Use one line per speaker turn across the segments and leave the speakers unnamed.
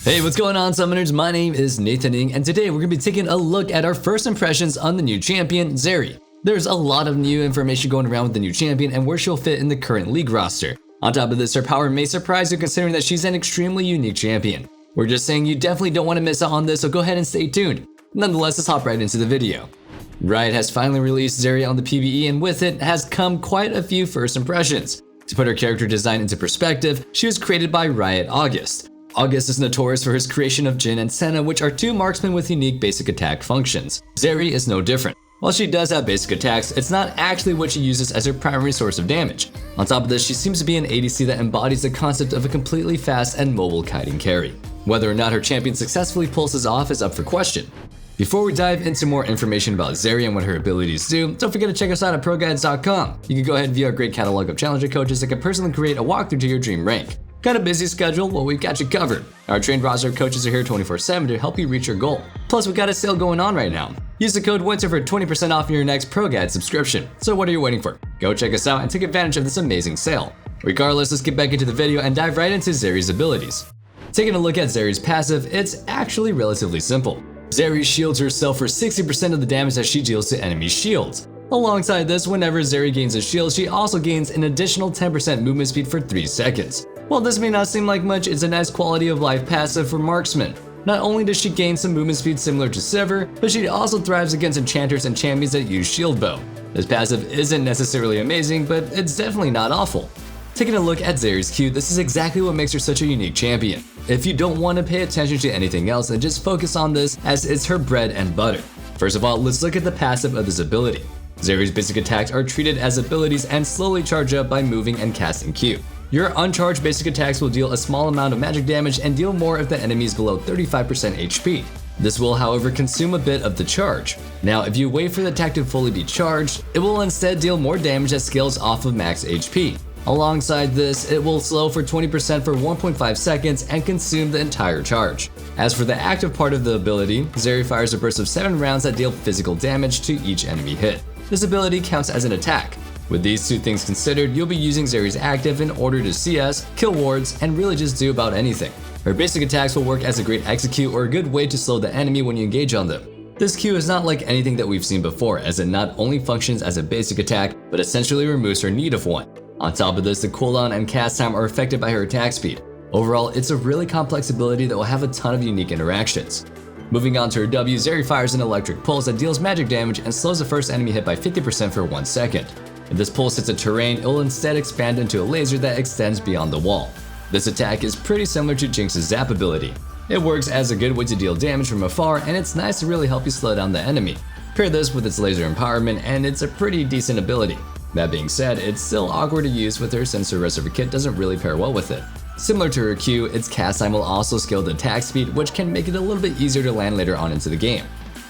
Hey, what's going on, Summoners? My name is Nathan Ng, and today we're going to be taking a look at our first impressions on the new champion, ZERI. There's a lot of new information going around with the new champion and where she'll fit in the current league roster. On top of this, her power may surprise you considering that she's an extremely unique champion. We're just saying you definitely don't want to miss out on this, so go ahead and stay tuned. Nonetheless, let's hop right into the video. Riot has finally released ZERI on the PvE, and with it has come quite a few first impressions. To put her character design into perspective, she was created by Riot August. August is notorious for his creation of Jhin and Senna, which are two marksmen with unique basic attack functions. ZERI is no different. While she does have basic attacks, it's not actually what she uses as her primary source of damage. On top of this, she seems to be an ADC that embodies the concept of a completely fast and mobile kiting carry. Whether or not her champion successfully pulls this off is up for question. Before we dive into more information about ZERI and what her abilities do, don't forget to check us out at ProGuides.com. You can go ahead and view our great catalog of challenger coaches that can personally create a walkthrough to your dream rank. Got a busy schedule? Well, we've got you covered. Our trained roster of coaches are here 24/7 to help you reach your goal. Plus, we've got a sale going on right now. Use the code WINTER for 20% off your next ProGuide subscription. So what are you waiting for? Go check us out and take advantage of this amazing sale. Regardless, let's get back into the video and dive right into ZERI's abilities. Taking a look at ZERI's passive, it's actually relatively simple. ZERI shields herself for 60% of the damage that she deals to enemy shields. Alongside this, whenever ZERI gains a shield, she also gains an additional 10% movement speed for 3 seconds. While this may not seem like much, it's a nice quality of life passive for marksmen. Not only does she gain some movement speed similar to Sivir, but she also thrives against enchanters and champions that use shield bow. This passive isn't necessarily amazing, but it's definitely not awful. Taking a look at ZERI's Q, this is exactly what makes her such a unique champion. If you don't want to pay attention to anything else, then just focus on this as it's her bread and butter. First of all, let's look at the passive of this ability. ZERI's basic attacks are treated as abilities and slowly charge up by moving and casting Q. Your uncharged basic attacks will deal a small amount of magic damage and deal more if the enemy is below 35% HP. This will, however, consume a bit of the charge. Now, if you wait for the attack to fully be charged, it will instead deal more damage that scales off of max HP. Alongside this, it will slow for 20% for 1.5 seconds and consume the entire charge. As for the active part of the ability, ZERI fires a burst of 7 rounds that deal physical damage to each enemy hit. This ability counts as an attack. With these two things considered, you'll be using ZERI's active in order to CS, kill wards, and really just do about anything. Her basic attacks will work as a great execute or a good way to slow the enemy when you engage on them. This Q is not like anything that we've seen before, as it not only functions as a basic attack, but essentially removes her need of one. On top of this, the cooldown and cast time are affected by her attack speed. Overall, it's a really complex ability that will have a ton of unique interactions. Moving on to her W, ZERI fires an electric pulse that deals magic damage and slows the first enemy hit by 50% for 1 second. If this pulse hits a terrain, it will instead expand into a laser that extends beyond the wall. This attack is pretty similar to Jinx's Zap ability. It works as a good way to deal damage from afar, and it's nice to really help you slow down the enemy. Pair this with its laser empowerment, and it's a pretty decent ability. That being said, it's still awkward to use with her since the rest of her kit doesn't really pair well with it. Similar to her Q, its cast time will also scale the attack speed, which can make it a little bit easier to land later on into the game.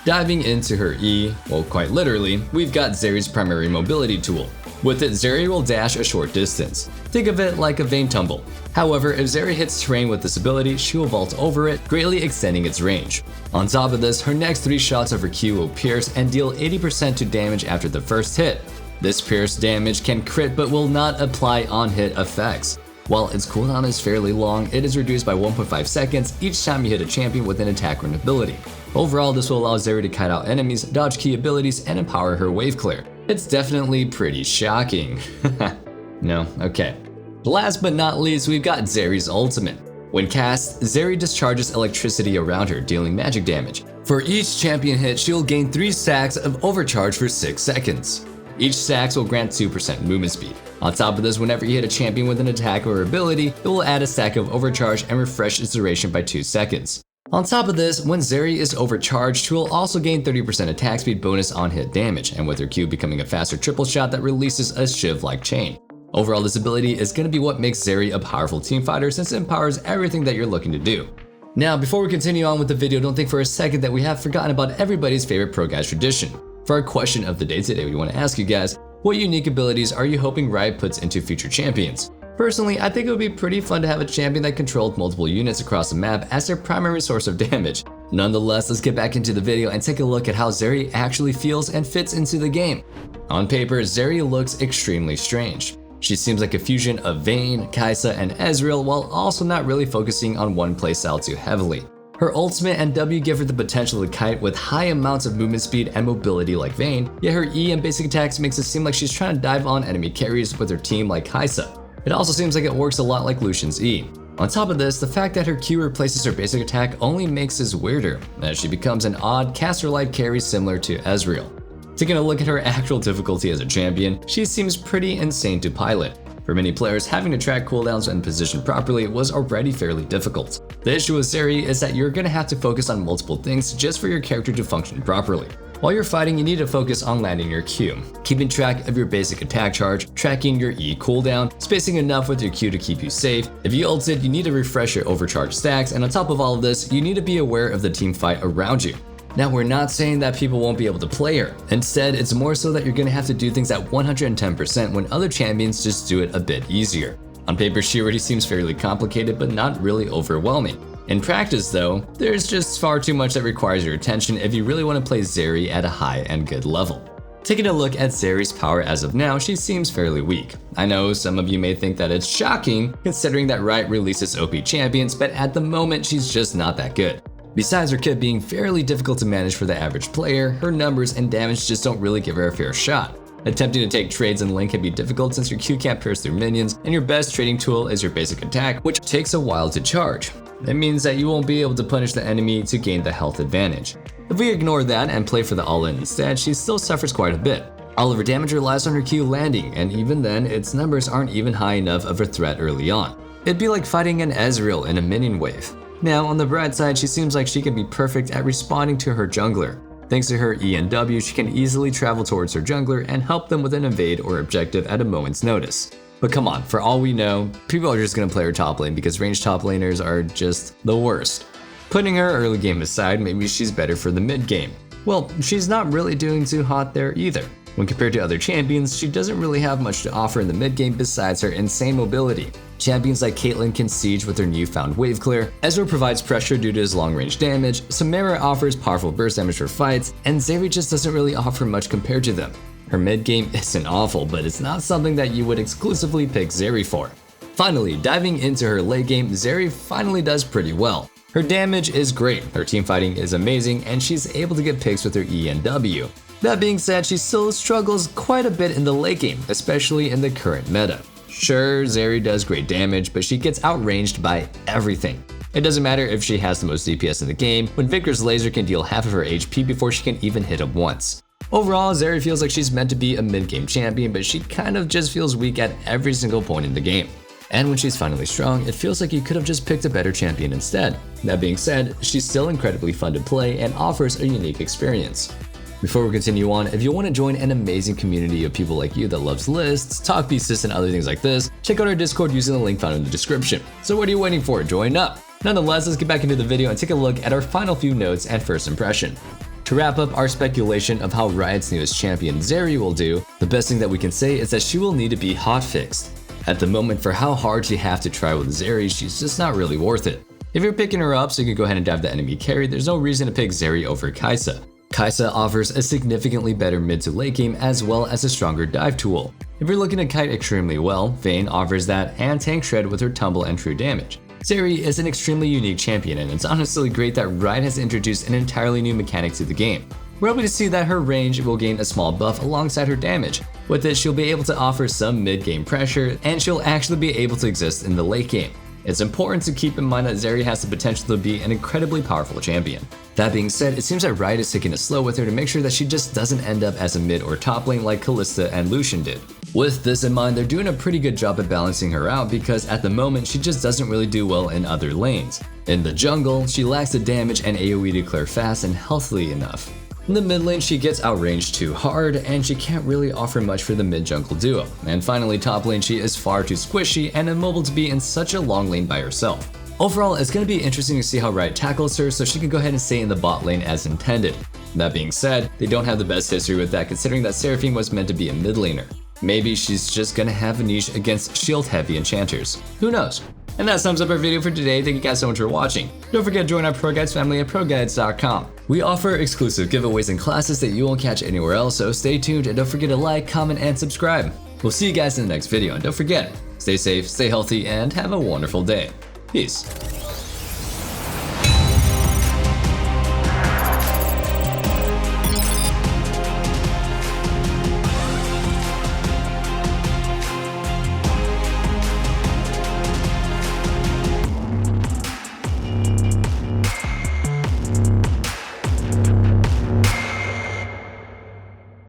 Diving into her E, well, quite literally, we've got ZERI's primary mobility tool. With it, ZERI will dash a short distance. Think of it like a vane tumble. However, if ZERI hits terrain with this ability, she will vault over it, greatly extending its range. On top of this, her next 3 shots of her Q will pierce and deal 80% to damage after the first hit. This pierce damage can crit but will not apply on-hit effects. While its cooldown is fairly long, it is reduced by 1.5 seconds each time you hit a champion with an attack or an ability. Overall, this will allow ZERI to kite out enemies, dodge key abilities, and empower her wave clear. It's definitely pretty shocking. No? Okay. Last but not least, we've got ZERI's ultimate. When cast, ZERI discharges electricity around her, dealing magic damage. For each champion hit, she'll gain 3 stacks of overcharge for 6 seconds. Each stacks will grant 2% movement speed. On top of this, whenever you hit a champion with an attack or ability, it will add a stack of overcharge and refresh its duration by 2 seconds. On top of this, when ZERI is overcharged, she will also gain 30% attack speed bonus on hit damage, and with her Q becoming a faster triple shot that releases a shiv-like chain. Overall, this ability is going to be what makes ZERI a powerful team fighter since it empowers everything that you're looking to do. Now, before we continue on with the video, don't think for a second that we have forgotten about everybody's favorite ProGuides tradition. For our question of the day today, we want to ask you guys, what unique abilities are you hoping Riot puts into future champions? Personally, I think it would be pretty fun to have a champion that controlled multiple units across the map as their primary source of damage. Nonetheless, let's get back into the video and take a look at how ZERI actually feels and fits into the game. On paper, ZERI looks extremely strange. She seems like a fusion of Vayne, Kai'Sa, and Ezreal while also not really focusing on one playstyle too heavily. Her ultimate and W give her the potential to kite with high amounts of movement speed and mobility like Vayne, yet her E and basic attacks makes it seem like she's trying to dive on enemy carries with her team like Kai'Sa. It also seems like it works a lot like Lucian's E. On top of this, the fact that her Q replaces her basic attack only makes this weirder, as she becomes an odd caster-like carry similar to Ezreal. Taking a look at her actual difficulty as a champion, she seems pretty insane to pilot. For many players, having to track cooldowns and position properly was already fairly difficult. The issue with ZERI is that you're gonna have to focus on multiple things just for your character to function properly. While you're fighting, you need to focus on landing your Q, keeping track of your basic attack charge, tracking your E cooldown, spacing enough with your Q to keep you safe. If you ulted, you need to refresh your overcharge stacks, and on top of all of this, you need to be aware of the team fight around you. Now, we're not saying that people won't be able to play her. Instead, it's more so that you're gonna have to do things at 110% when other champions just do it a bit easier. On paper, she already seems fairly complicated, but not really overwhelming. In practice though, there's just far too much that requires your attention if you really want to play ZERI at a high and good level. Taking a look at ZERI's power as of now, she seems fairly weak. I know some of you may think that it's shocking considering that Riot releases OP champions, but at the moment she's just not that good. Besides her kit being fairly difficult to manage for the average player, her numbers and damage just don't really give her a fair shot. Attempting to take trades in lane can be difficult since your Q can't pierce through minions, and your best trading tool is your basic attack, which takes a while to charge. That means that you won't be able to punish the enemy to gain the health advantage. If we ignore that and play for the all-in instead, she still suffers quite a bit. All of her damage relies on her Q landing, and even then, its numbers aren't even high enough of a threat early on. It'd be like fighting an Ezreal in a minion wave. Now, on the bright side, she seems like she can be perfect at responding to her jungler. Thanks to her E and W, she can easily travel towards her jungler and help them with an invade or objective at a moment's notice. But come on, for all we know, people are just gonna play her top lane because ranged top laners are just the worst. Putting her early game aside, maybe she's better for the mid game. Well, she's not really doing too hot there either. When compared to other champions, she doesn't really have much to offer in the mid game besides her insane mobility. Champions like Caitlyn can siege with her newfound wave clear, Ezreal provides pressure due to his long range damage, Samara offers powerful burst damage for fights, and ZERI just doesn't really offer much compared to them. Her mid game isn't awful, but it's not something that you would exclusively pick ZERI for. Finally, diving into her late game, ZERI finally does pretty well. Her damage is great, her team fighting is amazing, and she's able to get picks with her E and W. That being said, she still struggles quite a bit in the late game, especially in the current meta. Sure, ZERI does great damage, but she gets outranged by everything. It doesn't matter if she has the most DPS in the game, when Victor's laser can deal half of her HP before she can even hit him once. Overall, ZERI feels like she's meant to be a mid-game champion, but she kind of just feels weak at every single point in the game. And when she's finally strong, it feels like you could have just picked a better champion instead. That being said, she's still incredibly fun to play and offers a unique experience. Before we continue on, if you want to join an amazing community of people like you that loves lists, talk pieces, and other things like this, check out our Discord using the link found in the description. So what are you waiting for? Join up! Nonetheless, let's get back into the video and take a look at our final few notes and first impression. To wrap up our speculation of how Riot's newest champion ZERI will do, the best thing that we can say is that she will need to be hotfixed. At the moment, for how hard you have to try with ZERI, she's just not really worth it. If you're picking her up so you can go ahead and dive the enemy carry, there's no reason to pick ZERI over Kai'Sa. Kai'Sa offers a significantly better mid to late game as well as a stronger dive tool. If you're looking to kite extremely well, Vayne offers that and tank shred with her tumble and true damage. ZERI is an extremely unique champion, and it's honestly great that Riot has introduced an entirely new mechanic to the game. We're able to see that her range will gain a small buff alongside her damage. With this, she'll be able to offer some mid-game pressure, and she'll actually be able to exist in the late game. It's important to keep in mind that ZERI has the potential to be an incredibly powerful champion. That being said, it seems that Riot is taking it slow with her to make sure that she just doesn't end up as a mid or top lane like Kalista and Lucian did. With this in mind, they're doing a pretty good job at balancing her out because at the moment she just doesn't really do well in other lanes. In the jungle, she lacks the damage and AoE to clear fast and healthily enough. In the mid lane, she gets outranged too hard, and she can't really offer much for the mid-jungle duo. And finally, top lane, she is far too squishy and immobile to be in such a long lane by herself. Overall, it's going to be interesting to see how Riot tackles her so she can go ahead and stay in the bot lane as intended. That being said, they don't have the best history with that considering that Seraphine was meant to be a mid laner. Maybe she's just gonna have a niche against shield-heavy enchanters. Who knows? And that sums up our video for today. Thank you guys so much for watching. Don't forget to join our ProGuides family at ProGuides.com. We offer exclusive giveaways and classes that you won't catch anywhere else, so stay tuned and don't forget to like, comment, and subscribe. We'll see you guys in the next video, and don't forget, stay safe, stay healthy, and have a wonderful day. Peace.